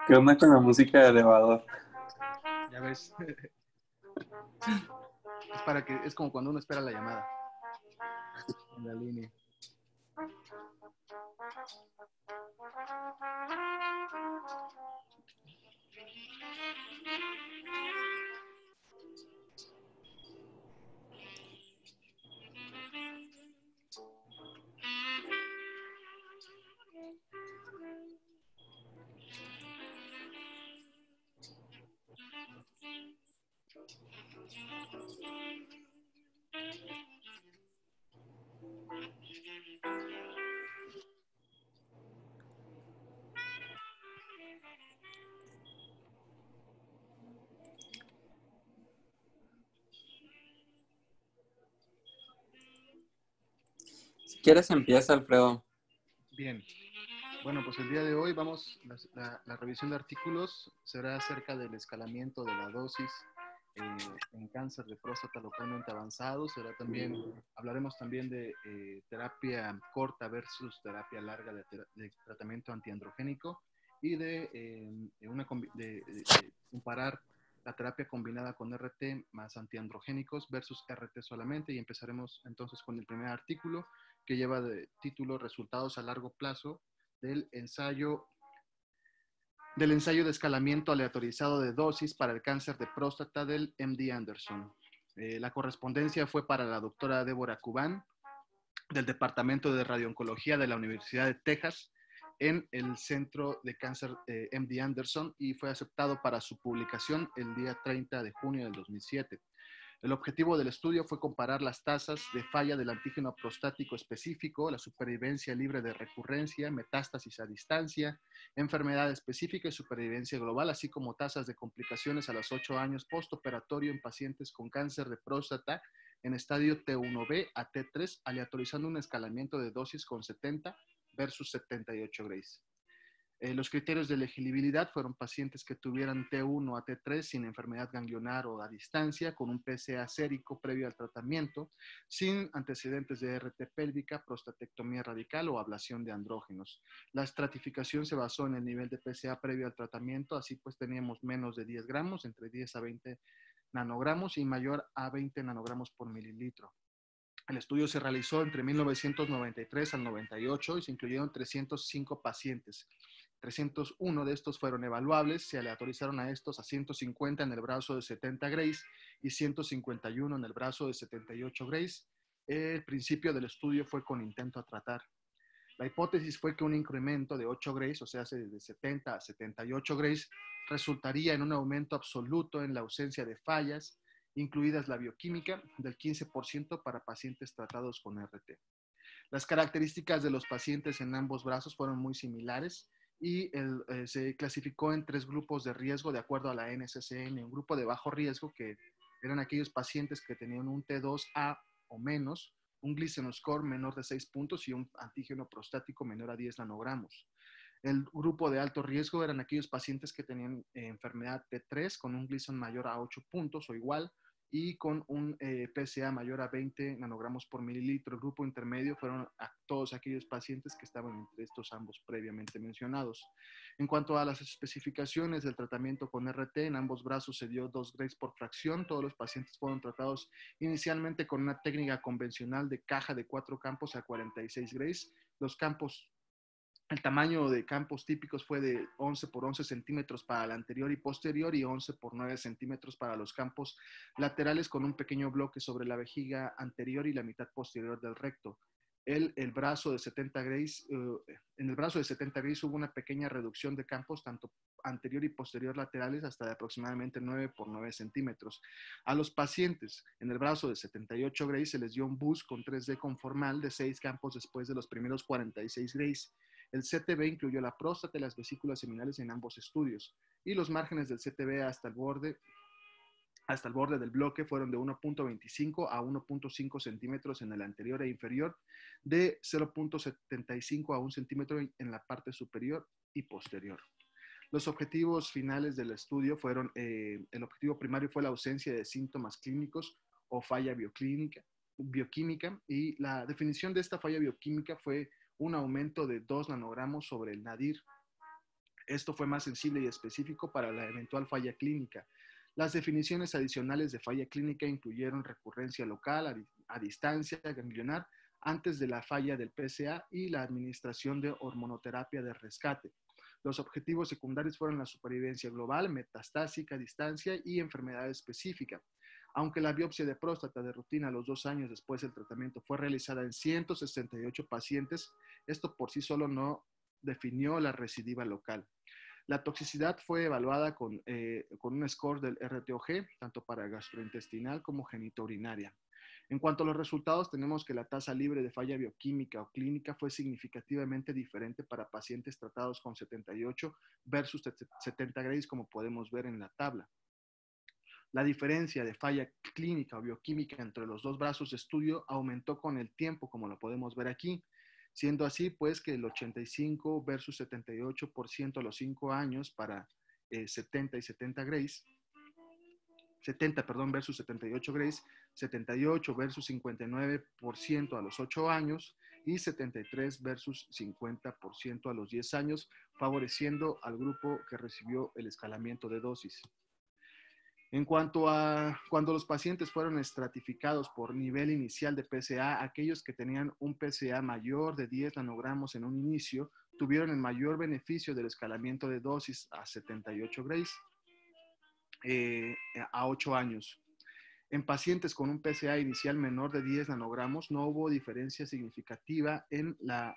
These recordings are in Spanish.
¿Qué onda con la música de elevador? Ya ves, es como cuando uno espera la llamada en la línea. Si quieres empieza, Alfredo. Bien, bueno, pues el día de hoy la revisión de artículos será acerca del escalamiento de la dosis en cáncer de próstata localmente avanzado. Hablaremos también de terapia corta versus terapia larga de tratamiento antiandrogénico y de comparar la terapia combinada con RT más antiandrogénicos versus RT solamente, y empezaremos entonces con el primer artículo que lleva de título Resultados a largo plazo del ensayo de escalamiento aleatorizado de dosis para el cáncer de próstata del MD Anderson. La correspondencia fue para la doctora Débora Cubán, del Departamento de Radiooncología de la Universidad de Texas, en el Centro de Cáncer MD Anderson, y fue aceptado para su publicación el día 30 de junio del 2007. El objetivo del estudio fue comparar las tasas de falla del antígeno prostático específico, la supervivencia libre de recurrencia, metástasis a distancia, enfermedad específica y supervivencia global, así como tasas de complicaciones a los 8 años postoperatorio en pacientes con cáncer de próstata en estadio T1B a T3, aleatorizando un escalamiento de dosis con 70 versus 78 Grays. Los criterios de elegibilidad fueron pacientes que tuvieran T1 a T3 sin enfermedad ganglionar o a distancia, con un PSA sérico previo al tratamiento, sin antecedentes de RT pélvica, prostatectomía radical o ablación de andrógenos. La estratificación se basó en el nivel de PSA previo al tratamiento, así pues teníamos menos de 10 gramos, entre 10 a 20 nanogramos y mayor a 20 nanogramos por mililitro. El estudio se realizó entre 1993 al 98 y se incluyeron 305 pacientes. 301 de estos fueron evaluables, se aleatorizaron a estos a 150 en el brazo de 70 Grays y 151 en el brazo de 78 Grays. El principio del estudio fue con intento a tratar. La hipótesis fue que un incremento de 8 Grays, o sea, de 70 a 78 Grays, resultaría en un aumento absoluto en la ausencia de fallas, incluidas la bioquímica, del 15% para pacientes tratados con RT. Las características de los pacientes en ambos brazos fueron muy similares y se clasificó en 3 grupos de riesgo de acuerdo a la NCCN. Un grupo de bajo riesgo, que eran aquellos pacientes que tenían un T2A o menos, un glycemic score menor de 6 puntos y un antígeno prostático menor a 10 nanogramos. El grupo de alto riesgo eran aquellos pacientes que tenían enfermedad T3 con un Gleason mayor a 8 puntos o igual y con un PSA mayor a 20 nanogramos por mililitro. El grupo intermedio fueron a todos aquellos pacientes que estaban entre estos ambos previamente mencionados. En cuanto a las especificaciones del tratamiento con RT, en ambos brazos se dio 2 Grays por fracción. Todos los pacientes fueron tratados inicialmente con una técnica convencional de caja de 4 campos a 46 Grays. El tamaño de campos típicos fue de 11 por 11 centímetros para el anterior y posterior y 11 por 9 centímetros para los campos laterales, con un pequeño bloque sobre la vejiga anterior y la mitad posterior del recto. El brazo de 70 Grays, en el brazo de 70 Grays hubo una pequeña reducción de campos tanto anterior y posterior laterales hasta de aproximadamente 9 por 9 centímetros. A los pacientes en el brazo de 78 Grays se les dio un bus con 3D conformal de 6 campos después de los primeros 46 Grays. El CTB incluyó la próstata y las vesículas seminales en ambos estudios, y los márgenes del CTB hasta el borde del bloque fueron de 1.25 a 1.5 centímetros en el anterior e inferior, de 0.75 a 1 centímetro en la parte superior y posterior. Los objetivos finales del estudio fueron, el objetivo primario fue la ausencia de síntomas clínicos o falla bioquímica, y la definición de esta falla bioquímica fue un aumento de 2 nanogramos sobre el nadir Esto fue más sensible y específico para la eventual falla clínica. Las definiciones adicionales de falla clínica incluyeron recurrencia local a distancia ganglionar antes de la falla del PSA y la administración de hormonoterapia de rescate. Los objetivos secundarios fueron la supervivencia global, metastásica, distancia y enfermedad específica. Aunque la biopsia de próstata de rutina a los 2 años después del tratamiento fue realizada en 168 pacientes, esto por sí solo no definió la recidiva local. La toxicidad fue evaluada con un score del RTOG, tanto para gastrointestinal como genitourinaria. En cuanto a los resultados, tenemos que la tasa libre de falla bioquímica o clínica fue significativamente diferente para pacientes tratados con 78 versus 70 grays, como podemos ver en la tabla. La diferencia de falla clínica o bioquímica entre los dos brazos de estudio aumentó con el tiempo, como lo podemos ver aquí, siendo así pues que el 85 versus 78% a los 5 años para 70 y 70 grays, 70, perdón, versus 78 grays, 78 versus 59% a los 8 años y 73 versus 50% a los 10 años, favoreciendo al grupo que recibió el escalamiento de dosis. En cuanto a cuando los pacientes fueron estratificados por nivel inicial de PSA, aquellos que tenían un PSA mayor de 10 nanogramos en un inicio tuvieron el mayor beneficio del escalamiento de dosis a 78 grays a 8 años. En pacientes con un PSA inicial menor de 10 nanogramos no hubo diferencia significativa en la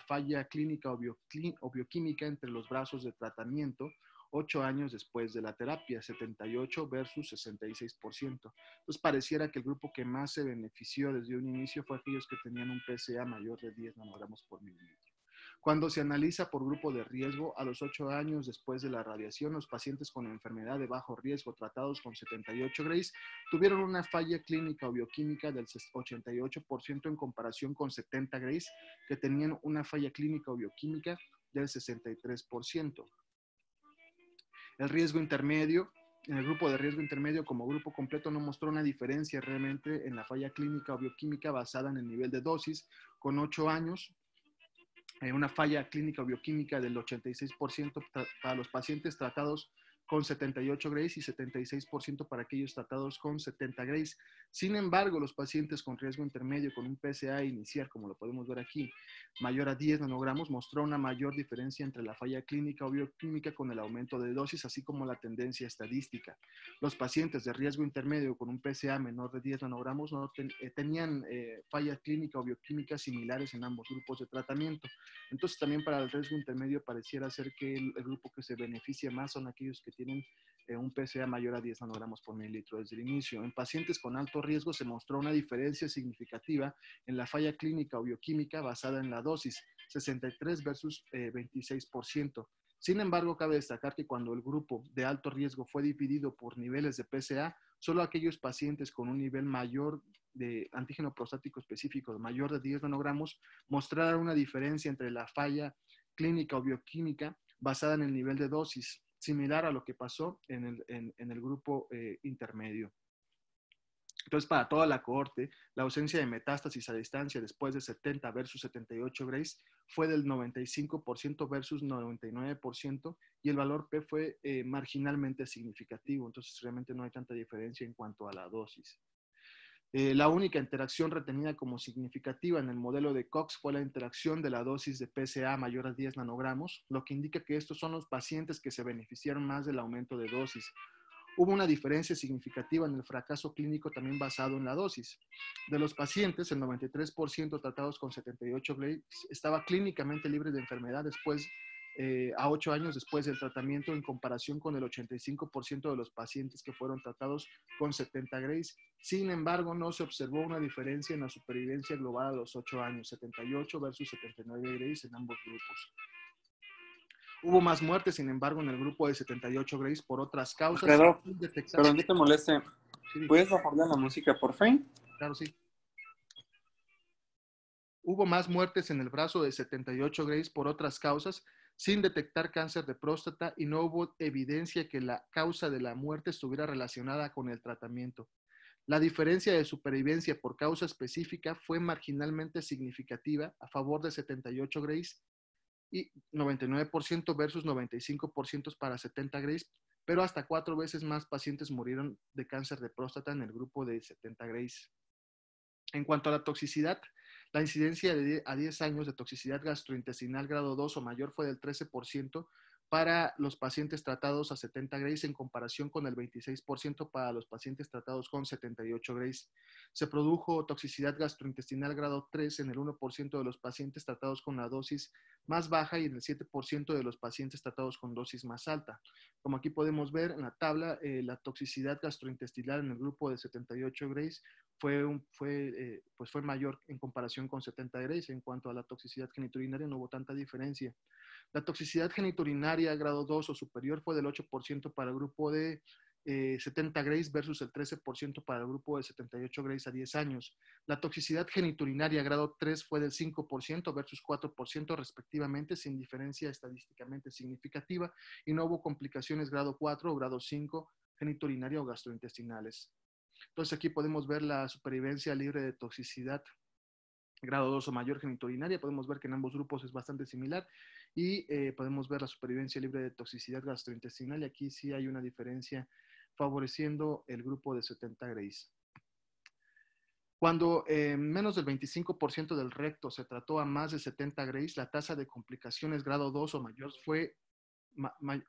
falla clínica o bioquímica entre los brazos de tratamiento 8 años después de la terapia, 78 versus 66%. Entonces pareciera que el grupo que más se benefició desde un inicio fue aquellos que tenían un PSA mayor de 10 nanogramos por mililitro. Cuando se analiza por grupo de riesgo, a los 8 años después de la radiación, los pacientes con enfermedad de bajo riesgo tratados con 78 grays tuvieron una falla clínica o bioquímica del 88% en comparación con 70 grays que tenían una falla clínica o bioquímica del 63%. El riesgo intermedio, en el grupo de riesgo intermedio como grupo completo no mostró una diferencia realmente en la falla clínica o bioquímica basada en el nivel de dosis. Con 8 años, una falla clínica o bioquímica del 86% para los pacientes tratados con 78 grays y 76% para aquellos tratados con 70 grays. Sin embargo, los pacientes con riesgo intermedio con un PSA inicial, como lo podemos ver aquí, mayor a 10 nanogramos, mostró una mayor diferencia entre la falla clínica o bioquímica con el aumento de dosis, así como la tendencia estadística. Los pacientes de riesgo intermedio con un PSA menor de 10 nanogramos no tenían falla clínica o bioquímica similares en ambos grupos de tratamiento. Entonces, también para el riesgo intermedio pareciera ser que el grupo que se beneficia más son aquellos que tienen un PSA mayor a 10 nanogramos por mililitro desde el inicio. En pacientes con alto riesgo se mostró una diferencia significativa en la falla clínica o bioquímica basada en la dosis, 63 versus 26%. Sin embargo, cabe destacar que cuando el grupo de alto riesgo fue dividido por niveles de PSA, solo aquellos pacientes con un nivel mayor de antígeno prostático específico mayor de 10 nanogramos mostraron una diferencia entre la falla clínica o bioquímica basada en el nivel de dosis, similar a lo que pasó en el grupo intermedio. Entonces, para toda la cohorte, la ausencia de metástasis a distancia después de 70 versus 78 grays fue del 95% versus 99% y el valor P fue marginalmente significativo. Entonces, realmente no hay tanta diferencia en cuanto a la dosis. La única interacción retenida como significativa en el modelo de Cox fue la interacción de la dosis de PSA mayor a 10 nanogramos, lo que indica que estos son los pacientes que se beneficiaron más del aumento de dosis. Hubo una diferencia significativa en el fracaso clínico también basado en la dosis. De los pacientes, el 93% tratados con 78 grays estaba clínicamente libre de enfermedad después a 8 años después del tratamiento en comparación con el 85% de los pacientes que fueron tratados con 70 grays. Sin embargo, no se observó una diferencia en la supervivencia global a los 8 años, 78 versus 79 grays en ambos grupos. Hubo más muertes, sin embargo, en el grupo de 78 grays por otras causas. Alfredo, perdón que te moleste. Sí. ¿Puedes bajarle la música, por fin? Claro, sí. Hubo más muertes en el brazo de 78 grays por otras causas, sin detectar cáncer de próstata y no hubo evidencia que la causa de la muerte estuviera relacionada con el tratamiento. La diferencia de supervivencia por causa específica fue marginalmente significativa a favor de 78 grays y 99% versus 95% para 70 Grays, pero hasta 4 veces más pacientes murieron de cáncer de próstata en el grupo de 70 Grays. En cuanto a la toxicidad, la incidencia a 10 años de toxicidad gastrointestinal grado 2 o mayor fue del 13% para los pacientes tratados a 70 Grays en comparación con el 26% para los pacientes tratados con 78 Grays. Se produjo toxicidad gastrointestinal grado 3 en el 1% de los pacientes tratados con la dosis más baja y en el 7% de los pacientes tratados con dosis más alta. Como aquí podemos ver en la tabla, la toxicidad gastrointestinal en el grupo de 78 Grays fue mayor en comparación con 70 Grays. En cuanto a la toxicidad genitourinaria, no hubo tanta diferencia. La toxicidad genitourinaria grado 2 o superior fue del 8% para el grupo de 70 Grays versus el 13% para el grupo de 78 Grays a 10 años. La toxicidad genitourinaria grado 3 fue del 5% versus 4% respectivamente, sin diferencia estadísticamente significativa, y no hubo complicaciones grado 4 o grado 5 genitourinaria o gastrointestinales. Entonces aquí podemos ver la supervivencia libre de toxicidad grado 2 o mayor genitourinaria. Podemos ver que en ambos grupos es bastante similar y podemos ver la supervivencia libre de toxicidad gastrointestinal, y aquí sí hay una diferencia favoreciendo el grupo de 70 Grays. Cuando menos del 25% del recto se trató a más de 70 Grays, la tasa de complicaciones grado 2 o mayor fue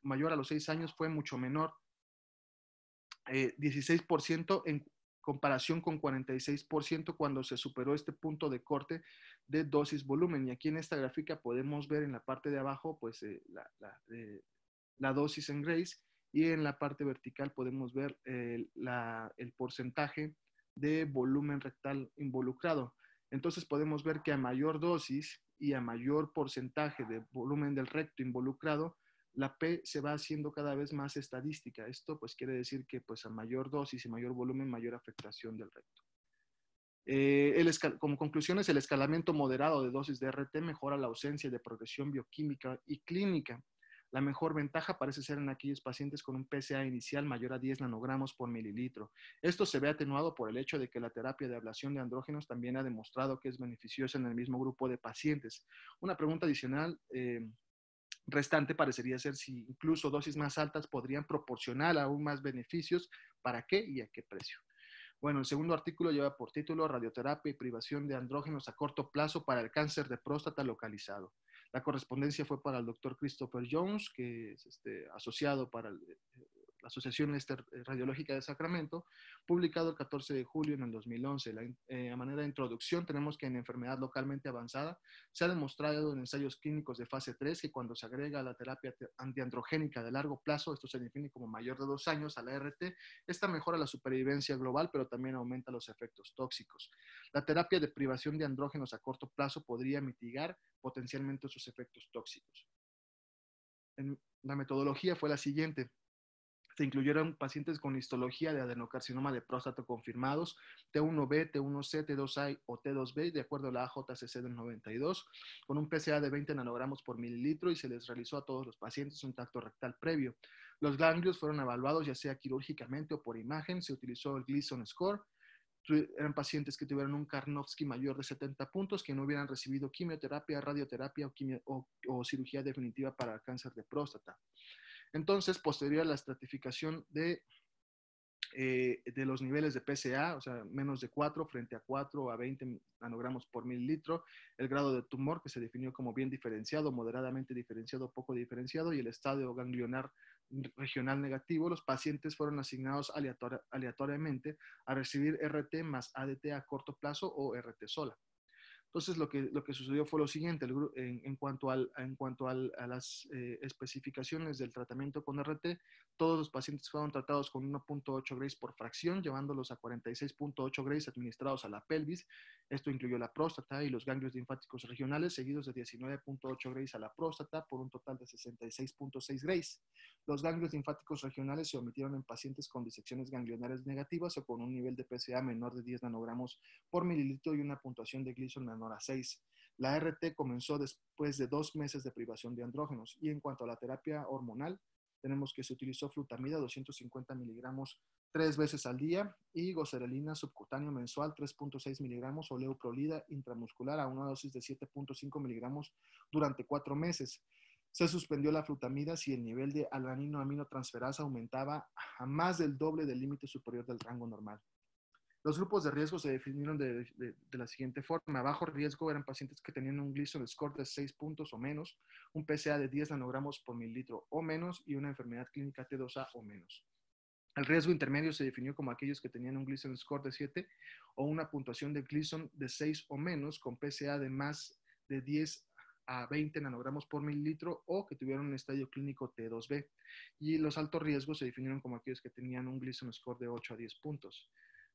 mayor a los 6 años, fue mucho menor, 16% en comparación con 46% cuando se superó este punto de corte de dosis volumen. Y aquí en esta gráfica podemos ver en la parte de abajo pues la dosis en Grays, y en la parte vertical podemos ver el porcentaje de volumen rectal involucrado. Entonces podemos ver que a mayor dosis y a mayor porcentaje de volumen del recto involucrado, la P se va haciendo cada vez más estadística. Esto pues quiere decir que pues a mayor dosis y mayor volumen, mayor afectación del recto. Como conclusiones, el escalamiento moderado de dosis de RT mejora la ausencia de progresión bioquímica y clínica. La mejor ventaja parece ser en aquellos pacientes con un PSA inicial mayor a 10 nanogramos por mililitro. Esto se ve atenuado por el hecho de que la terapia de ablación de andrógenos también ha demostrado que es beneficiosa en el mismo grupo de pacientes. Una pregunta adicional restante parecería ser si incluso dosis más altas podrían proporcionar aún más beneficios, ¿para qué y a qué precio? Bueno, el segundo artículo lleva por título Radioterapia y privación de andrógenos a corto plazo para el cáncer de próstata localizado. La correspondencia fue para el doctor Christopher Jones, que es asociado para la Asociación Radiológica de Sacramento, publicado el 14 de julio en el 2011. A manera de introducción, tenemos que en enfermedad localmente avanzada se ha demostrado en ensayos clínicos de fase 3 que cuando se agrega la terapia antiandrogénica de largo plazo, esto se define como mayor de 2 años a la RT, esta mejora la supervivencia global, pero también aumenta los efectos tóxicos. La terapia de privación de andrógenos a corto plazo podría mitigar potencialmente sus efectos tóxicos. La metodología fue la siguiente. Se incluyeron pacientes con histología de adenocarcinoma de próstata confirmados, T1B, T1C, T2A o T2B, de acuerdo a la AJCC del 92, con un PSA de 20 nanogramos por mililitro, y se les realizó a todos los pacientes un tacto rectal previo. Los ganglios fueron evaluados ya sea quirúrgicamente o por imagen. Se utilizó el Gleason Score. Eran pacientes que tuvieron un Karnofsky mayor de 70 puntos, que no hubieran recibido quimioterapia, radioterapia o cirugía definitiva para el cáncer de próstata. Entonces, posterior a la estratificación de los niveles de PSA, o sea, menos de 4 frente a 4 a 20 nanogramos por mililitro, el grado de tumor, que se definió como bien diferenciado, moderadamente diferenciado, poco diferenciado, y el estadio ganglionar regional negativo, los pacientes fueron asignados aleatoriamente a recibir RT más ADT a corto plazo o RT sola. Entonces, lo que sucedió fue lo siguiente. En cuanto a las especificaciones del tratamiento con RT, todos los pacientes fueron tratados con 1.8 Grays por fracción, llevándolos a 46.8 Grays administrados a la pelvis. Esto incluyó la próstata y los ganglios linfáticos regionales, seguidos de 19.8 Grays a la próstata, por un total de 66.6 Grays. Los ganglios linfáticos regionales se omitieron en pacientes con disecciones ganglionares negativas o con un nivel de PSA menor de 10 nanogramos por mililitro y una puntuación de Gleason menor a 6. La RT comenzó después de 2 meses de privación de andrógenos. Y en cuanto a la terapia hormonal, tenemos que se utilizó flutamida 250 miligramos 3 veces al día y goserelina subcutáneo mensual 3.6 miligramos o leuprolida intramuscular a una dosis de 7.5 miligramos durante 4 meses. Se suspendió la flutamida si el nivel de alanino aminotransferasa aumentaba a más del doble del límite superior del rango normal. Los grupos de riesgo se definieron de la siguiente forma. Bajo riesgo eran pacientes que tenían un Gleason score de 6 puntos o menos, un PSA de 10 nanogramos por mililitro o menos y una enfermedad clínica T2A o menos. El riesgo intermedio se definió como aquellos que tenían un Gleason score de 7 o una puntuación de Gleason de 6 o menos con PSA de más de 10 a 20 nanogramos por mililitro o que tuvieron un estadio clínico T2B. Y los altos riesgos se definieron como aquellos que tenían un Gleason score de 8 a 10 puntos.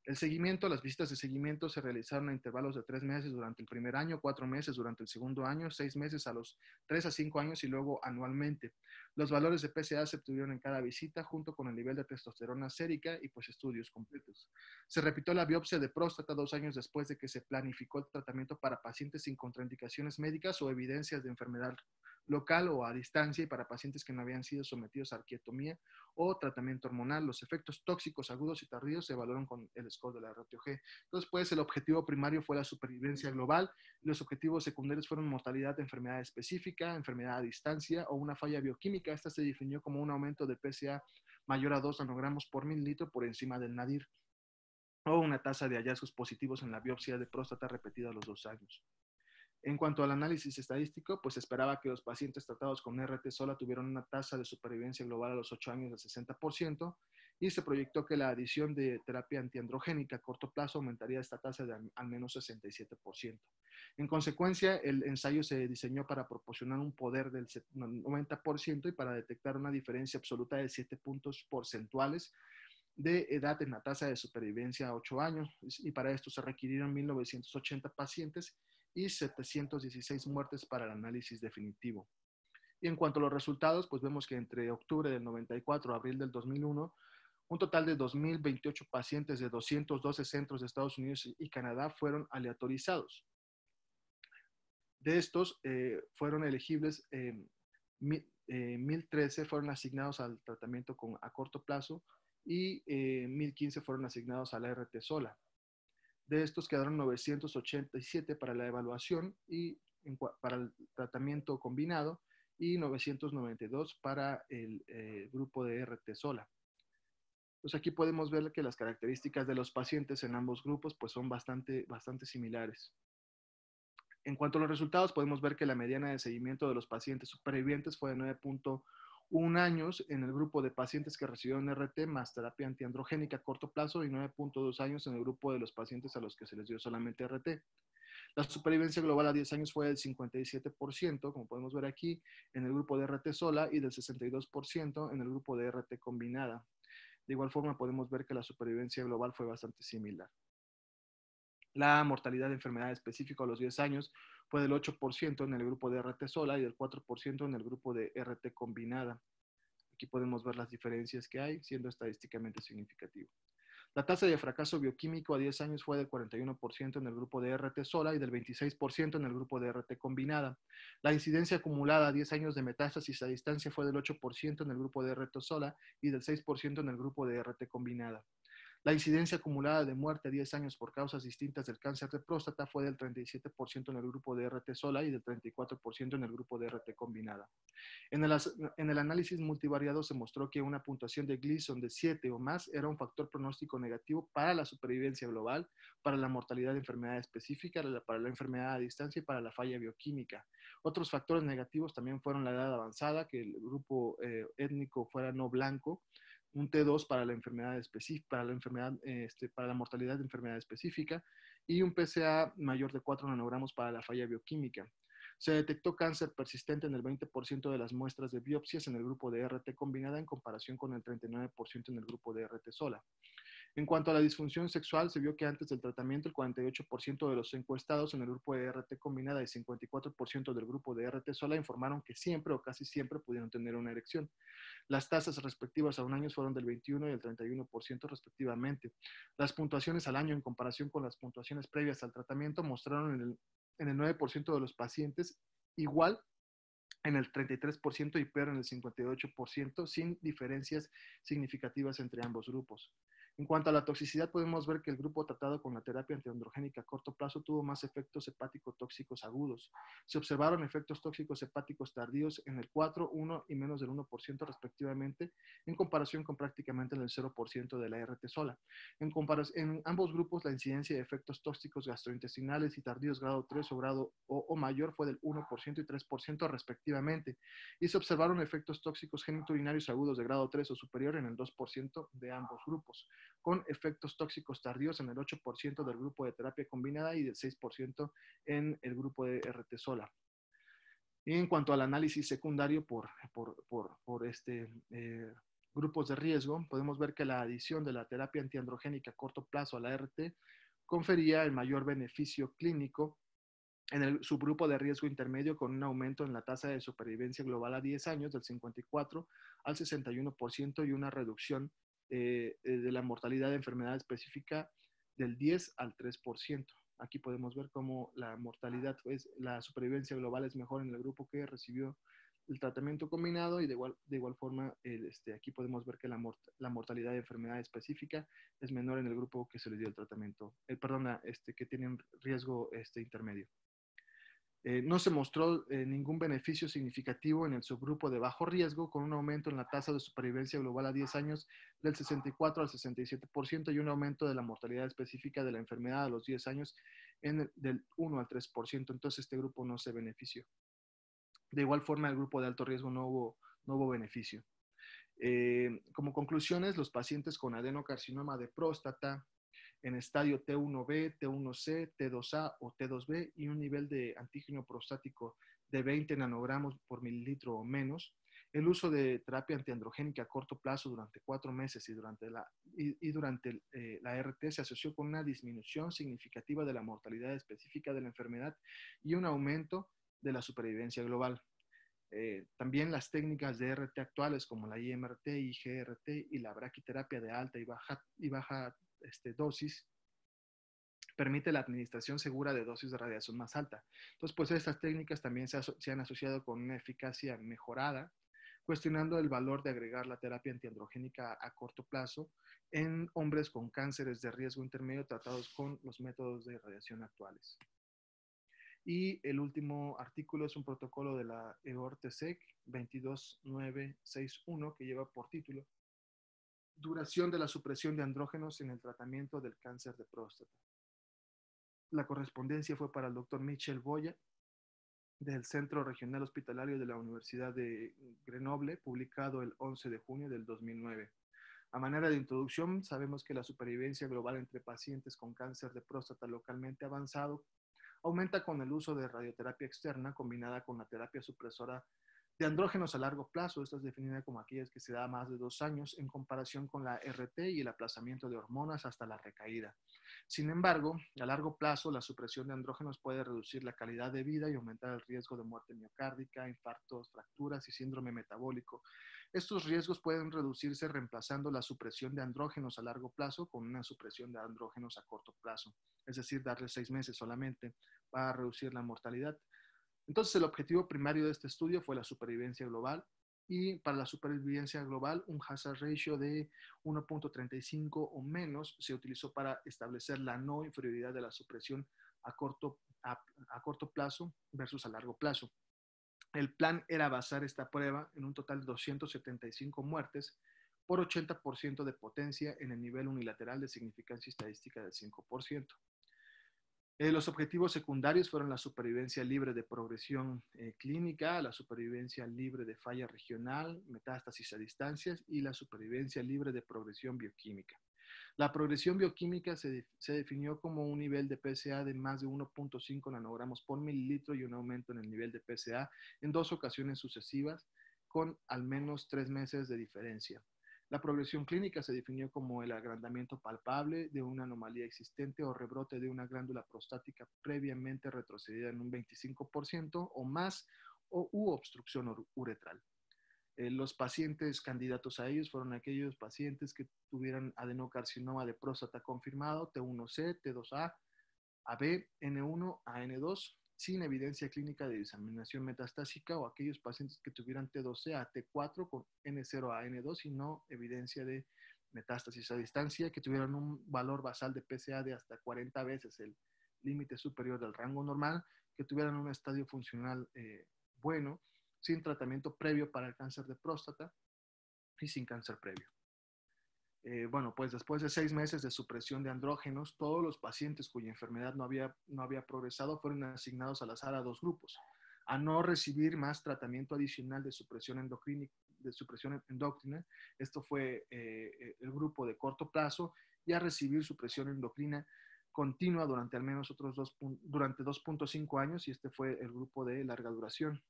El seguimiento, las visitas de seguimiento se realizaron a intervalos de 3 meses durante el primer año, 4 meses durante el segundo año, 6 meses a los 3 a 5 años y luego anualmente. Los valores de PSA se obtuvieron en cada visita junto con el nivel de testosterona sérica y pues estudios completos. Se repitió la biopsia de próstata 2 años después de que se planificó el tratamiento para pacientes sin contraindicaciones médicas o evidencias de enfermedad local o a distancia y para pacientes que no habían sido sometidos a arqueotomía o tratamiento hormonal. Los efectos tóxicos agudos y tardíos se evaluaron con el score de la RTOG. Entonces, pues, el objetivo primario fue la supervivencia global. Los objetivos secundarios fueron mortalidad de enfermedad específica, enfermedad a distancia o una falla bioquímica. Esta se definió como un aumento de PSA mayor a 2 nanogramos por mililitro por encima del nadir o una tasa de hallazgos positivos en la biopsia de próstata repetida a los 2 años. En cuanto al análisis estadístico, pues esperaba que los pacientes tratados con RT sola tuvieran una tasa de supervivencia global a los 8 años del 60% y se proyectó que la adición de terapia antiandrogénica a corto plazo aumentaría esta tasa de al menos 67%. En consecuencia, el ensayo se diseñó para proporcionar un poder del 90% y para detectar una diferencia absoluta de 7 puntos porcentuales de edad en la tasa de supervivencia a 8 años y para esto se requirieron 1980 pacientes y 716 muertes para el análisis definitivo. Y en cuanto a los resultados, pues vemos que entre octubre del 94 a abril del 2001, un total de 2.028 pacientes de 212 centros de Estados Unidos y Canadá fueron aleatorizados. De estos fueron elegibles, 1.013 fueron asignados al tratamiento a corto plazo y 1.015 fueron asignados a la RT sola. De estos quedaron 987 para la evaluación y para el tratamiento combinado y 992 para el grupo de RT sola. Pues aquí podemos ver que las características de los pacientes en ambos grupos pues son bastante similares. En cuanto a los resultados, podemos ver que la mediana de seguimiento de los pacientes supervivientes fue de 9.1 años en el grupo de pacientes que recibieron RT más terapia antiandrogénica a corto plazo y 9.2 años en el grupo de los pacientes a los que se les dio solamente RT. La supervivencia global a 10 años fue del 57%, como podemos ver aquí, en el grupo de RT sola y del 62% en el grupo de RT combinada. De igual forma, podemos ver que la supervivencia global fue bastante similar. La mortalidad de enfermedad específica a los 10 años fue del 8% en el grupo de RT sola y del 4% en el grupo de RT combinada. Aquí podemos ver las diferencias que hay, siendo estadísticamente significativo. La tasa de fracaso bioquímico a 10 años fue del 41% en el grupo de RT sola y del 26% en el grupo de RT combinada. La incidencia acumulada a 10 años de metástasis a distancia fue del 8% en el grupo de RT sola y del 6% en el grupo de RT combinada. La incidencia acumulada de muerte a 10 años por causas distintas del cáncer de próstata fue del 37% en el grupo de RT sola y del 34% en el grupo de RT combinada. En el análisis multivariado se mostró que una puntuación de Gleason de 7 o más era un factor pronóstico negativo para la supervivencia global, para la mortalidad de enfermedad específica, para la enfermedad a distancia y para la falla bioquímica. Otros factores negativos también fueron la edad avanzada, que el grupo étnico fuera no blanco, un T2 para la enfermedad específica, para la mortalidad de enfermedad específica y un PSA mayor de 4 nanogramos para la falla bioquímica. Se detectó cáncer persistente en el 20% de las muestras de biopsias en el grupo de RT combinada en comparación con el 39% en el grupo de RT sola. En cuanto a la disfunción sexual, se vio que antes del tratamiento el 48% de los encuestados en el grupo de RT combinada y 54% del grupo de RT sola informaron que siempre o casi siempre pudieron tener una erección. Las tasas respectivas a un año fueron del 21 y el 31% respectivamente. Las puntuaciones al año en comparación con las puntuaciones previas al tratamiento mostraron en el 9% de los pacientes igual en el 33% y PER en el 58%, sin diferencias significativas entre ambos grupos. En cuanto a la toxicidad, podemos ver que el grupo tratado con la terapia antiandrogénica a corto plazo tuvo más efectos hepático-tóxicos agudos. Se observaron efectos tóxicos hepáticos tardíos en el 4, 1 y menos del 1% respectivamente, en comparación con prácticamente el 0% de la RT sola. En ambos grupos, la incidencia de efectos tóxicos gastrointestinales y tardíos grado 3 o grado o mayor fue del 1% y 3% respectivamente, y se observaron efectos tóxicos genitourinarios agudos de grado 3 o superior en el 2% de ambos grupos, con efectos tóxicos tardíos en el 8% del grupo de terapia combinada y del 6% en el grupo de RT sola. Y en cuanto al análisis secundario grupos de riesgo, podemos ver que la adición de la terapia antiandrogénica a corto plazo a la RT confería el mayor beneficio clínico en el subgrupo de riesgo intermedio, con un aumento en la tasa de supervivencia global a 10 años del 54 al 61% y una reducción de la mortalidad de enfermedad específica del 10 al 3%. Aquí podemos ver cómo la mortalidad, pues, la supervivencia global es mejor en el grupo que recibió el tratamiento combinado, y de igual forma aquí podemos ver que la mortalidad de enfermedad específica es menor en el grupo que se le dio el tratamiento, que tienen riesgo intermedio. No se mostró ningún beneficio significativo en el subgrupo de bajo riesgo, con un aumento en la tasa de supervivencia global a 10 años del 64 al 67% y un aumento de la mortalidad específica de la enfermedad a los 10 años del 1 al 3%. Entonces este grupo no se benefició. De igual forma, el grupo de alto riesgo no hubo beneficio. Como conclusiones, los pacientes con adenocarcinoma de próstata en estadio T1B, T1C, T2A o T2B y un nivel de antígeno prostático de 20 nanogramos por mililitro o menos, el uso de terapia antiandrogénica a corto plazo durante 4 meses y durante la RT se asoció con una disminución significativa de la mortalidad específica de la enfermedad y un aumento de la supervivencia global. También las técnicas de RT actuales como la IMRT, IGRT y la braquiterapia de alta y baja dosis permite la administración segura de dosis de radiación más alta. Entonces, pues estas técnicas también se han asociado con una eficacia mejorada, cuestionando el valor de agregar la terapia antiandrogénica a corto plazo en hombres con cánceres de riesgo intermedio tratados con los métodos de radiación actuales. Y el último artículo es un protocolo de la EORTSEC 22961 que lleva por título Duración de la supresión de andrógenos en el tratamiento del cáncer de próstata. La correspondencia fue para el doctor Michel Boya, del Centro Regional Hospitalario de la Universidad de Grenoble, publicado el 11 de junio del 2009. A manera de introducción, sabemos que la supervivencia global entre pacientes con cáncer de próstata localmente avanzado aumenta con el uso de radioterapia externa combinada con la terapia supresora de andrógenos a largo plazo. Esta es definida como aquellas que se da más de 2 años en comparación con la RT y el aplazamiento de hormonas hasta la recaída. Sin embargo, a largo plazo, la supresión de andrógenos puede reducir la calidad de vida y aumentar el riesgo de muerte miocárdica, infartos, fracturas y síndrome metabólico. Estos riesgos pueden reducirse reemplazando la supresión de andrógenos a largo plazo con una supresión de andrógenos a corto plazo, es decir, darle 6 meses solamente para reducir la mortalidad. Entonces, el objetivo primario de este estudio fue la supervivencia global, y para la supervivencia global, un hazard ratio de 1.35 o menos se utilizó para establecer la no inferioridad de la supresión a corto plazo versus a largo plazo. El plan era basar esta prueba en un total de 275 muertes por 80% de potencia en el nivel unilateral de significancia estadística del 5%. Los objetivos secundarios fueron la supervivencia libre de progresión clínica, la supervivencia libre de falla regional, metástasis a distancias y la supervivencia libre de progresión bioquímica. La progresión bioquímica se definió como un nivel de PSA de más de 1.5 nanogramos por mililitro y un aumento en el nivel de PSA en 2 ocasiones sucesivas con al menos 3 meses de diferencia. La progresión clínica se definió como el agrandamiento palpable de una anomalía existente o rebrote de una glándula prostática previamente retrocedida en un 25% o más u obstrucción uretral. Los pacientes candidatos a ellos fueron aquellos pacientes que tuvieran adenocarcinoma de próstata confirmado, T1C, T2A, AB, N1 a N2, sin evidencia clínica de diseminación metastásica, o aquellos pacientes que tuvieran T12 a T4 con N0 a N2 y no evidencia de metástasis a distancia, que tuvieran un valor basal de PSA de hasta 40 veces el límite superior del rango normal, que tuvieran un estadio funcional bueno, sin tratamiento previo para el cáncer de próstata y sin cáncer previo. Bueno, pues después de 6 meses de supresión de andrógenos, todos los pacientes cuya enfermedad no había progresado fueron asignados al azar a 2 grupos: a no recibir más tratamiento adicional de supresión endocrina, esto fue el grupo de corto plazo, y a recibir supresión endocrina continua durante al menos durante 2.5 años, y este fue el grupo de larga duración.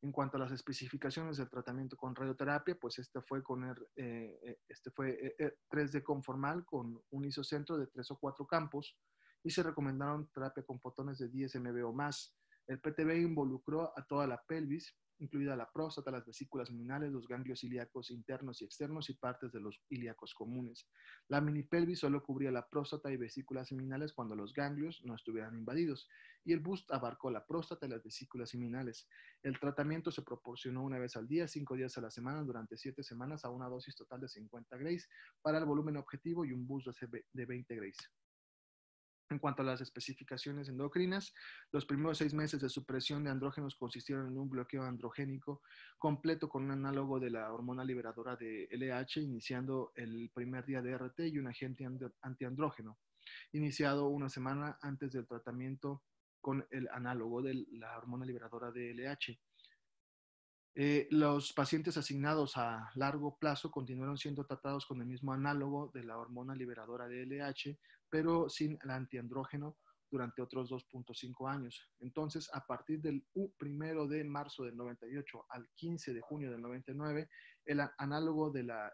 En cuanto a las especificaciones del tratamiento con radioterapia, pues este fue 3D conformal con un isocentro de 3 o 4 campos, y se recomendaron terapia con fotones de 10 mV o más. El PTB involucró a toda la pelvis, incluida la próstata, las vesículas seminales, los ganglios ilíacos internos y externos y partes de los ilíacos comunes. La minipelvis solo cubría la próstata y vesículas seminales cuando los ganglios no estuvieran invadidos, y el BOOST abarcó la próstata y las vesículas seminales. El tratamiento se proporcionó una vez al día, 5 días a la semana, durante 7 semanas, a una dosis total de 50 grays para el volumen objetivo y un BOOST de 20 grays. En cuanto a las especificaciones endocrinas, los primeros 6 meses de supresión de andrógenos consistieron en un bloqueo androgénico completo con un análogo de la hormona liberadora de LH, iniciando el primer día de RT, y un agente antiandrógeno, iniciado una semana antes del tratamiento con el análogo de la hormona liberadora de LH. Los pacientes asignados a largo plazo continuaron siendo tratados con el mismo análogo de la hormona liberadora de LH, pero sin el antiandrógeno durante otros 2.5 años. Entonces, a partir del 1 de marzo del 98 al 15 de junio del 99, el análogo de la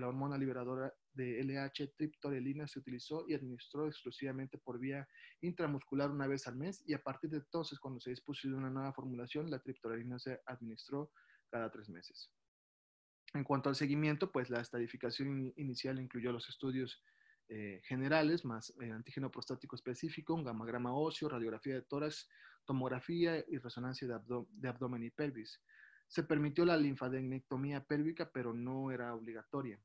hormona liberadora de LH, triptorelina, se utilizó y administró exclusivamente por vía intramuscular una vez al mes, y a partir de entonces, cuando se dispuso de una nueva formulación, la triptorelina se administró cada 3 meses. En cuanto al seguimiento, pues la estadificación inicial incluyó los estudios generales, más antígeno prostático específico, un gamagrama óseo, radiografía de tórax, tomografía y resonancia de abdomen y pelvis. Se permitió la linfadenectomía pélvica, pero no era obligatoria.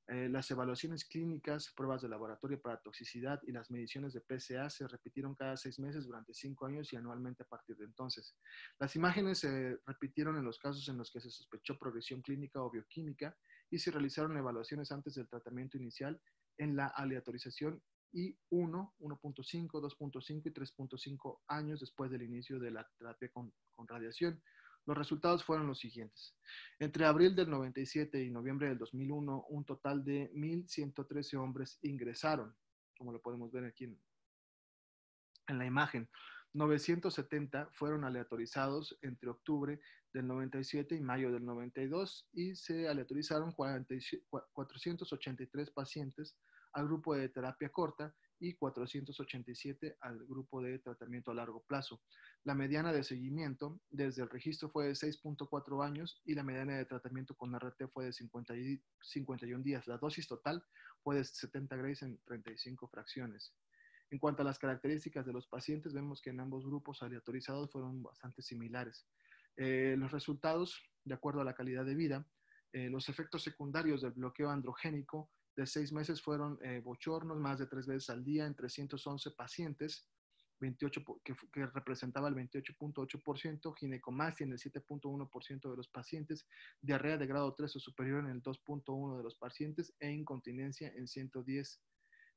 Las evaluaciones clínicas, pruebas de laboratorio para toxicidad y las mediciones de PSA se repitieron cada 6 meses durante 5 años y anualmente a partir de entonces. Las imágenes se repitieron en los casos en los que se sospechó progresión clínica o bioquímica, y se realizaron evaluaciones antes del tratamiento inicial en la aleatorización y 1.5, 2.5 y 3.5 años después del inicio de la terapia con radiación. Los resultados fueron los siguientes. Entre abril del 97 y noviembre del 2001, un total de 1.113 hombres ingresaron, como lo podemos ver aquí en la imagen. 970 fueron aleatorizados entre octubre del 97 y mayo del 92, y se aleatorizaron 483 pacientes al grupo de terapia corta y 487 al grupo de tratamiento a largo plazo. La mediana de seguimiento desde el registro fue de 6.4 años y la mediana de tratamiento con RT fue de 51 días. La dosis total fue de 70 grays en 35 fracciones. En cuanto a las características de los pacientes, vemos que en ambos grupos aleatorizados fueron bastante similares. Los resultados, de acuerdo a la calidad de vida, los efectos secundarios del bloqueo androgénico de 6 meses fueron bochornos más de 3 veces al día en 311 pacientes, 28, que representaba el 28.8%, ginecomastia en el 7.1% de los pacientes, diarrea de grado 3 o superior en el 2.1% de los pacientes, e incontinencia en 110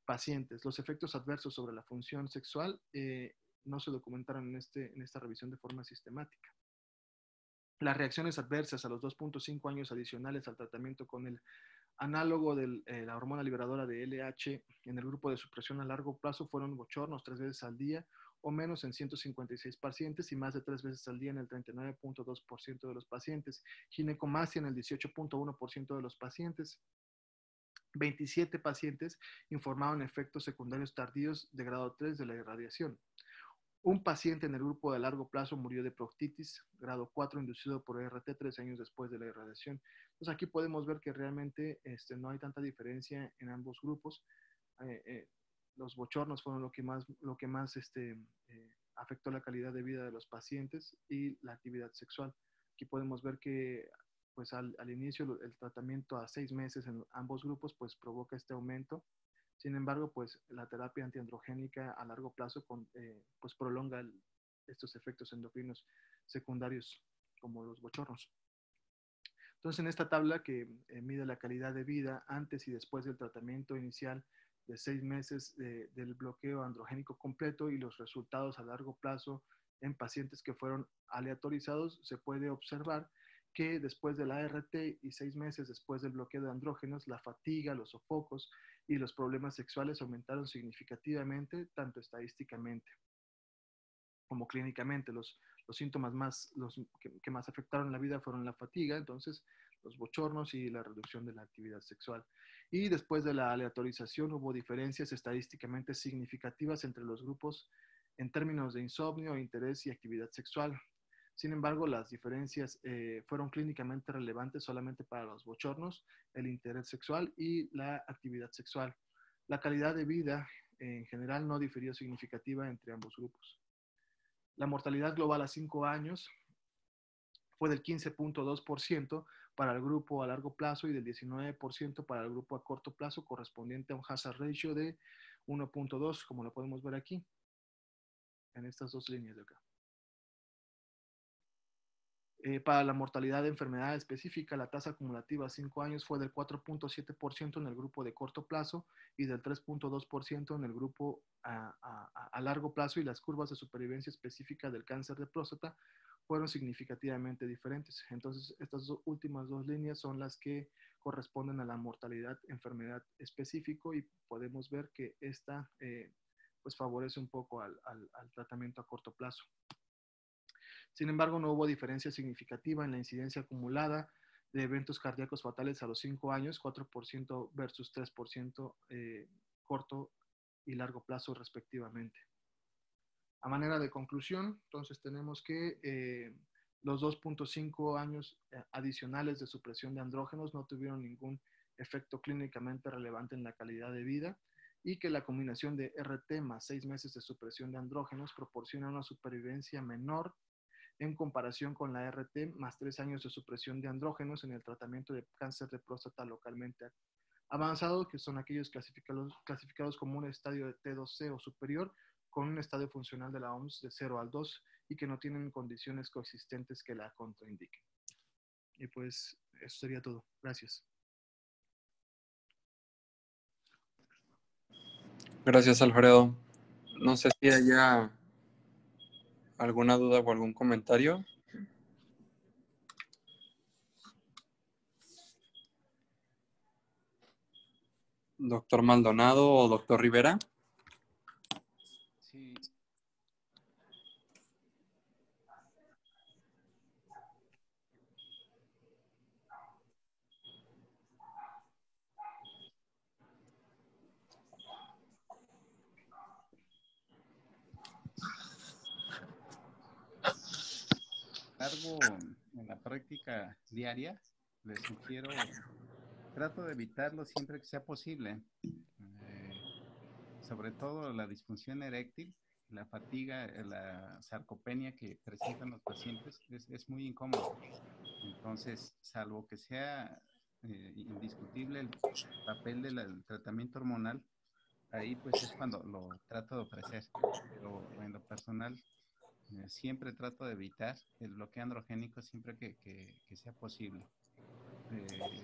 pacientes. Los efectos adversos sobre la función sexual no se documentaron en esta revisión de forma sistemática. Las reacciones adversas a los 2.5 años adicionales al tratamiento con el análogo de la hormona liberadora de LH en el grupo de supresión a largo plazo fueron bochornos 3 veces al día o menos en 156 pacientes, y más de 3 veces al día en el 39.2% de los pacientes. Ginecomastia en el 18.1% de los pacientes. 27 pacientes informaron efectos secundarios tardíos de grado 3 de la irradiación. Un paciente en el grupo de largo plazo murió de proctitis grado 4 inducido por RT 3 años después de la irradiación. Entonces aquí podemos ver que realmente no hay tanta diferencia en ambos grupos. Los bochornos fueron lo que más afectó la calidad de vida de los pacientes y la actividad sexual. Aquí podemos ver que pues al inicio el tratamiento a 6 meses en ambos grupos pues provoca este aumento. Sin embargo, pues la terapia antiandrogénica a largo plazo pues prolonga estos efectos endocrinos secundarios como los bochornos. Entonces, en esta tabla que mide la calidad de vida antes y después del tratamiento inicial de 6 meses del bloqueo androgénico completo y los resultados a largo plazo en pacientes que fueron aleatorizados, se puede observar que después de la ART y 6 meses después del bloqueo de andrógenos, la fatiga, los sofocos y los problemas sexuales aumentaron significativamente, tanto estadísticamente como clínicamente. Los síntomas que más afectaron la vida fueron la fatiga, entonces los bochornos y la reducción de la actividad sexual. Y después de la aleatorización hubo diferencias estadísticamente significativas entre los grupos en términos de insomnio, interés y actividad sexual. Sin embargo, las diferencias fueron clínicamente relevantes solamente para los bochornos, el interés sexual y la actividad sexual. La calidad de vida en general no difirió significativa entre ambos grupos. La mortalidad global a 5 años fue del 15.2% para el grupo a largo plazo y del 19% para el grupo a corto plazo, correspondiente a un hazard ratio de 1.2, como lo podemos ver aquí, en estas dos líneas de acá. Para la mortalidad de enfermedad específica, la tasa acumulativa a 5 años fue del 4.7% en el grupo de corto plazo y del 3.2% en el grupo a largo plazo, y las curvas de supervivencia específica del cáncer de próstata fueron significativamente diferentes. Entonces, estas últimas dos líneas son las que corresponden a la mortalidad, enfermedad específico, y podemos ver que esta pues favorece un poco al tratamiento a corto plazo. Sin embargo, no hubo diferencia significativa en la incidencia acumulada de eventos cardíacos fatales a los 5 años, 4% versus 3% corto y largo plazo respectivamente. A manera de conclusión, entonces tenemos que los 2.5 años adicionales de supresión de andrógenos no tuvieron ningún efecto clínicamente relevante en la calidad de vida, y que la combinación de RT más 6 meses de supresión de andrógenos proporciona una supervivencia menor en comparación con la RT más 3 años de supresión de andrógenos en el tratamiento de cáncer de próstata localmente avanzado, que son aquellos clasificados como un estadio de T2C o superior, con un estadio funcional de la OMS de 0 al 2 y que no tienen condiciones coexistentes que la contraindiquen. Y pues eso sería todo. Gracias. Gracias, Alfredo. No sé si haya alguna duda o algún comentario. Doctor Maldonado o doctor Rivera. Sí. Algo en la práctica diaria, les sugiero, trato de evitarlo siempre que sea posible. Sobre todo la disfunción eréctil, la fatiga, la sarcopenia que presentan los pacientes es muy incómodo. Entonces, salvo que sea indiscutible el papel del tratamiento hormonal, ahí pues es cuando lo trato de ofrecer. Pero en lo personal, siempre trato de evitar el bloqueo androgénico siempre que sea posible.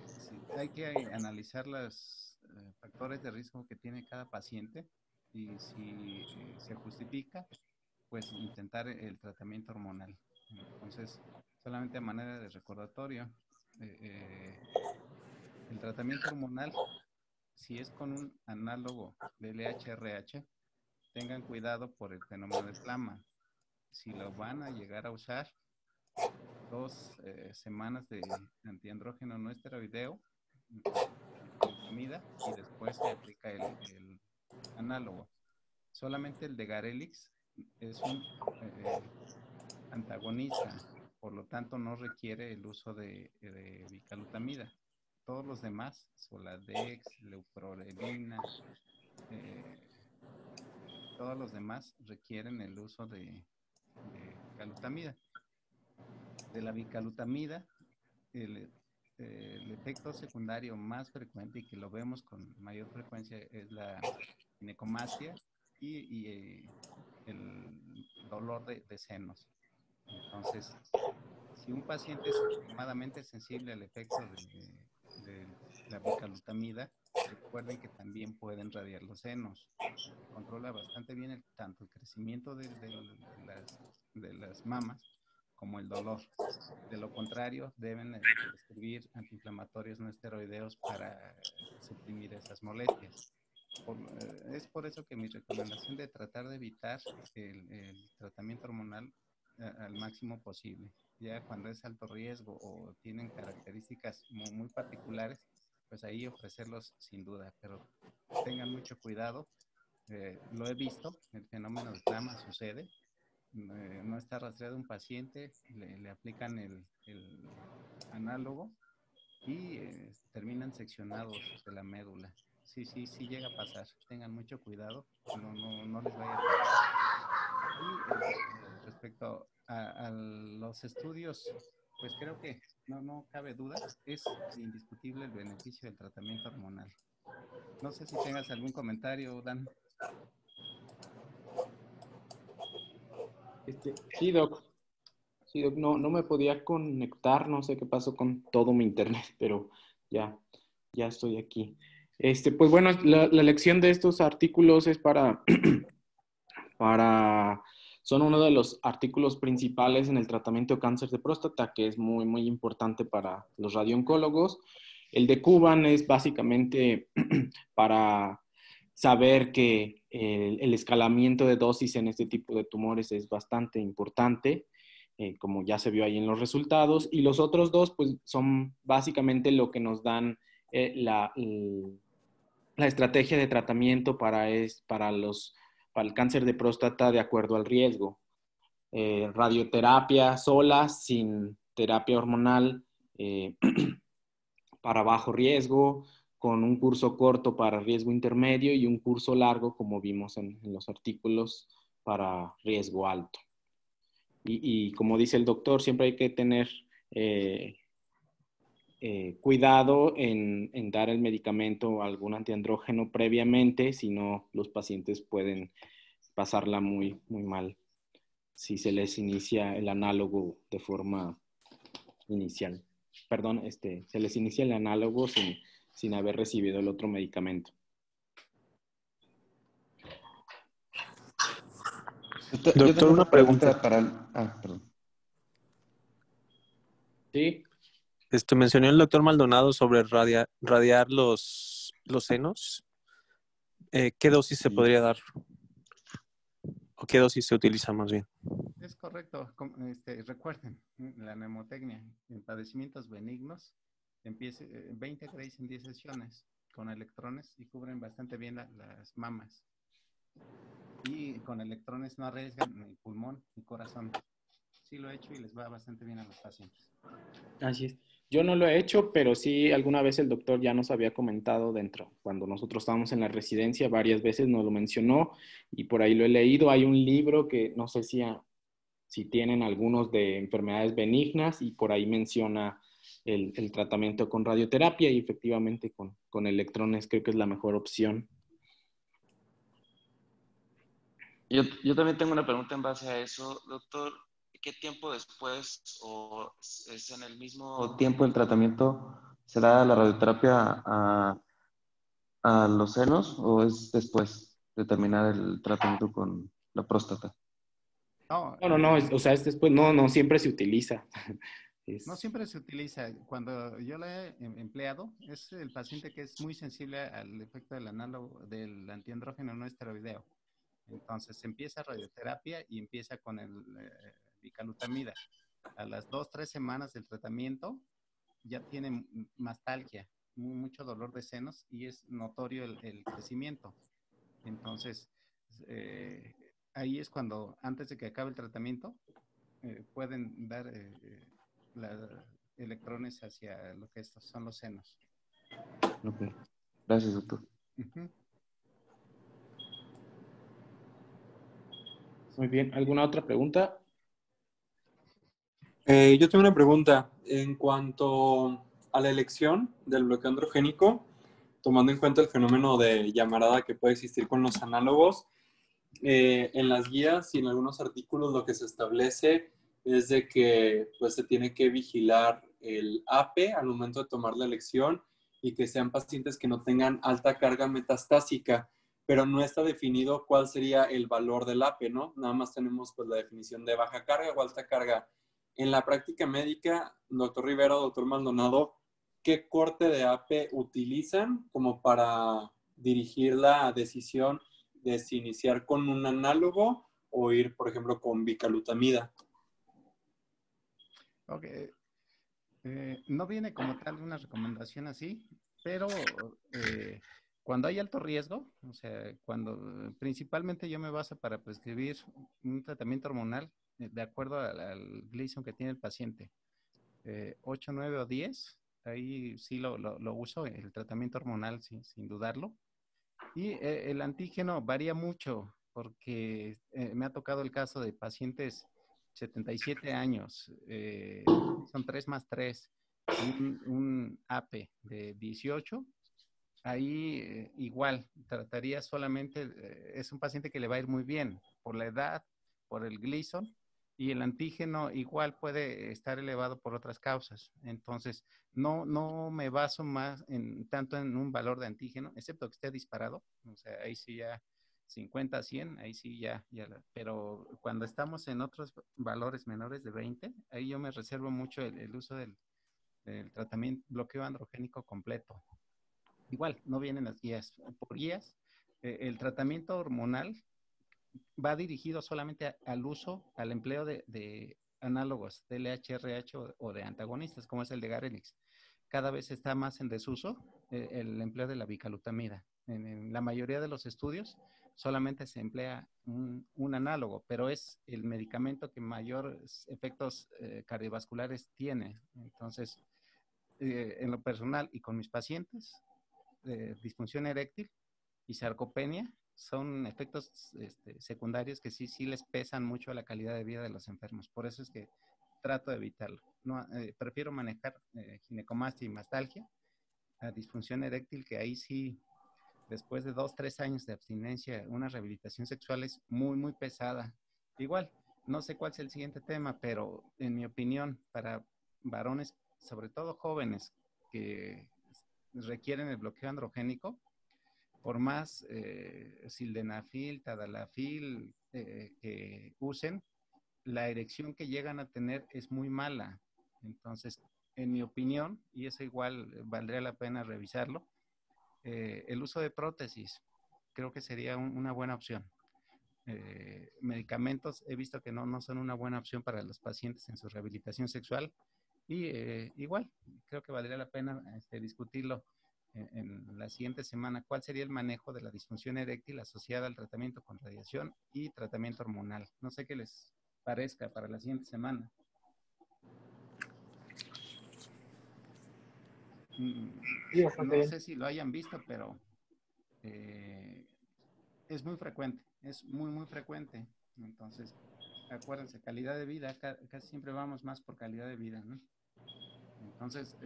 Sí, hay que analizar los factores de riesgo que tiene cada paciente, y si se justifica, pues intentar el tratamiento hormonal. Entonces, solamente a manera de recordatorio, eh, eh, el tratamiento hormonal, si es con un análogo del LHRH, tengan cuidado por el fenómeno de flama. Si lo van a llegar a usar, 2 semanas de antiandrógeno no esteroideo, glutamida, y después se aplica el análogo. Solamente el de Garelix es un antagonista, por lo tanto no requiere el uso de bicalutamida. Todos los demás, Soladex, leuprorelina, todos los demás requieren el uso de bicalutamida. De la bicalutamida, el efecto secundario más frecuente y que lo vemos con mayor frecuencia es la ginecomastia y el dolor de senos. Entonces, si un paciente es extremadamente sensible al efecto de la bicalutamida, recuerden que también pueden radiar los senos. Controla bastante bien tanto el crecimiento de las mamas como el dolor. De lo contrario, deben prescribir antiinflamatorios no esteroideos para suprimir esas molestias. Es por eso que mi recomendación de tratar de evitar el tratamiento hormonal al máximo posible. Ya cuando es alto riesgo o tienen características muy particulares, pues ahí ofrecerlos sin duda, pero tengan mucho cuidado. Lo he visto, el fenómeno de flama sucede. No está rastreado un paciente, le aplican el análogo y terminan seccionados de la médula. Sí llega a pasar. Tengan mucho cuidado, no les vaya a pasar. Y respecto a los estudios, pues creo que no cabe duda, es indiscutible el beneficio del tratamiento hormonal. No sé si tengas algún comentario, Dan. Sí, Doc. Sí, Doc, no me podía conectar, no sé qué pasó con todo mi internet, pero ya estoy aquí. Pues bueno, la lección de estos artículos es son uno de los artículos principales en el tratamiento de cáncer de próstata, que es muy, muy importante para los radiooncólogos. El de Kuban es básicamente para saber que el escalamiento de dosis en este tipo de tumores es bastante importante, como ya se vio ahí en los resultados. Y los otros dos, pues, son básicamente lo que nos dan la estrategia de tratamiento para el cáncer de próstata de acuerdo al riesgo. Radioterapia sola, sin terapia hormonal, para bajo riesgo, con un curso corto para riesgo intermedio y un curso largo, como vimos en los artículos, para riesgo alto. Y como dice el doctor, siempre hay que tener cuidado en dar el medicamento o algún antiandrógeno previamente, si no los pacientes pueden pasarla muy, muy mal si se les inicia el análogo de forma inicial. Perdón, se les inicia el análogo sin haber recibido el otro medicamento. Doctor, tengo una pregunta. Perdón. Sí. Mencionó el doctor Maldonado sobre radiar los senos. ¿Qué dosis se podría dar? ¿O qué dosis se utiliza más bien? Es correcto. Recuerden, la mnemotecnia en padecimientos benignos empieza 20 Grays en 10 sesiones con electrones y cubren bastante bien las mamas. Y con electrones no arriesgan ni pulmón ni corazón. Sí lo he hecho y les va bastante bien a los pacientes. Así es. Yo no lo he hecho, pero sí alguna vez el doctor ya nos había comentado cuando nosotros estábamos en la residencia, varias veces nos lo mencionó y por ahí lo he leído. Hay un libro que no sé si tienen algunos de enfermedades benignas y por ahí menciona el tratamiento con radioterapia y efectivamente con electrones creo que es la mejor opción. Yo también tengo una pregunta en base a eso, doctor. ¿Qué tiempo después o es en el mismo tiempo el tratamiento? ¿Será la radioterapia a los senos o es después de terminar el tratamiento con la próstata? No, O sea, es después, no siempre se utiliza. No siempre se utiliza. Cuando yo lo he empleado, es el paciente que es muy sensible al efecto del análogo del antiandrógeno no esteroideo. Entonces empieza radioterapia y empieza con el bicalutamida. A las 2-3 semanas del tratamiento ya tiene mastalgia, mucho dolor de senos y es notorio el crecimiento. Entonces, ahí es cuando, antes de que acabe el tratamiento, pueden dar electrones hacia lo que son los senos. Ok. Gracias, doctor. Uh-huh. Muy bien. ¿Alguna otra pregunta? Yo tengo una pregunta en cuanto a la elección del bloqueo androgénico, tomando en cuenta el fenómeno de llamarada que puede existir con los análogos. En las guías y en algunos artículos lo que se establece es de que pues, se tiene que vigilar el APE al momento de tomar la elección y que sean pacientes que no tengan alta carga metastásica, pero no está definido cuál sería el valor del APE, ¿no? Nada más tenemos pues, la definición de baja carga o alta carga. En la práctica médica, doctor Rivera, doctor Maldonado, ¿qué corte de APE utilizan como para dirigir la decisión de si iniciar con un análogo o ir, por ejemplo, con bicalutamida? Ok. No viene como tal una recomendación así, pero cuando hay alto riesgo, o sea, cuando principalmente yo me baso para prescribir un tratamiento hormonal de acuerdo al Gleason que tiene el paciente, 8, 9 o 10, ahí sí lo uso, el tratamiento hormonal sin dudarlo. Y el antígeno varía mucho porque me ha tocado el caso de pacientes 77 años, son 3 más 3 y un APE de 18. Ahí igual, trataría solamente, es un paciente que le va a ir muy bien por la edad, por el Gleason, y el antígeno igual puede estar elevado por otras causas. Entonces, no me baso más tanto en un valor de antígeno, excepto que esté disparado. O sea, ahí sí ya 50 a 100, ahí sí pero cuando estamos en otros valores menores de 20, ahí yo me reservo mucho el uso del tratamiento bloqueo androgénico completo. Igual, no vienen las guías. Por guías, el tratamiento hormonal va dirigido solamente al uso, al empleo de análogos de LHRH o de antagonistas, como es el de Garelix. Cada vez está más en desuso el empleo de la bicalutamida. En la mayoría de los estudios solamente se emplea un análogo, pero es el medicamento que mayores efectos cardiovasculares tiene. Entonces, en lo personal y con mis pacientes, disfunción eréctil y sarcopenia son efectos secundarios que sí les pesan mucho a la calidad de vida de los enfermos. Por eso es que trato de evitarlo. No, prefiero manejar ginecomastia y mastalgia a disfunción eréctil, que ahí sí, después de 2, 3 años de abstinencia, una rehabilitación sexual es muy, muy pesada. Igual, no sé cuál es el siguiente tema, pero en mi opinión, para varones, sobre todo jóvenes, que requieren el bloqueo androgénico, por más sildenafil, tadalafil que usen, la erección que llegan a tener es muy mala. Entonces, en mi opinión, y eso igual valdría la pena revisarlo, el uso de prótesis creo que sería una buena opción. Medicamentos he visto que no son una buena opción para los pacientes en su rehabilitación sexual, y igual creo que valdría la pena discutirlo en la siguiente semana, cuál sería el manejo de la disfunción eréctil asociada al tratamiento con radiación y tratamiento hormonal. No sé qué les parezca para la siguiente semana. No sé si lo hayan visto, pero es muy frecuente, es muy, muy frecuente. Entonces, acuérdense, calidad de vida, casi siempre vamos más por calidad de vida, ¿no? Entonces,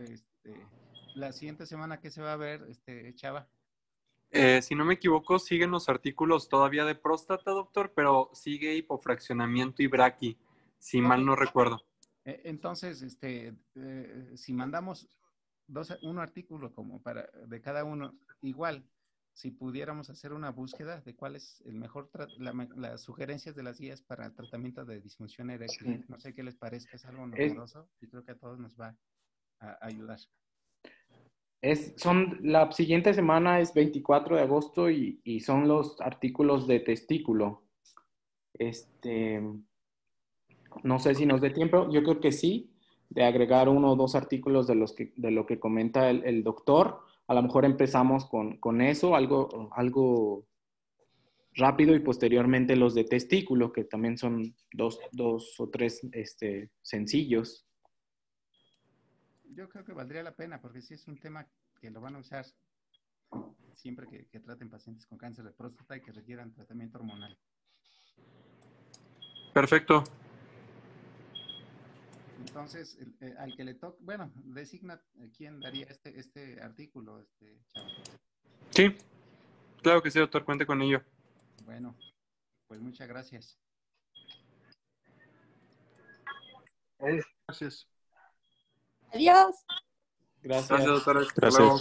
la siguiente semana, ¿qué se va a ver, Chava? Si no me equivoco, siguen los artículos todavía de próstata, doctor, pero sigue hipofraccionamiento y braqui, si mal no recuerdo. Entonces, si mandamos un artículo como de cada uno, igual, si pudiéramos hacer una búsqueda de cuál es el mejor, las sugerencias de las guías para el tratamiento de disfunción eréctil. Sí. No sé qué les parezca, es algo novedoso y creo que a todos nos va a ayudar. La siguiente semana es 24 de agosto y son los artículos de testículo. No sé si nos dé tiempo, yo creo que sí, de agregar 1 o 2 artículos de lo que comenta el doctor. A lo mejor empezamos con eso, algo rápido, y posteriormente los de testículo, que también son 2 o 3 sencillos. Yo creo que valdría la pena, porque sí es un tema que lo van a usar siempre que traten pacientes con cáncer de próstata y que requieran tratamiento hormonal. Perfecto. Entonces, al que le toque, bueno, designa quién daría este artículo, Chava. Sí, claro que sí, doctor, cuente con ello. Bueno, pues muchas gracias. Gracias. Adiós. Gracias, doctor. Hasta Gracias. luego.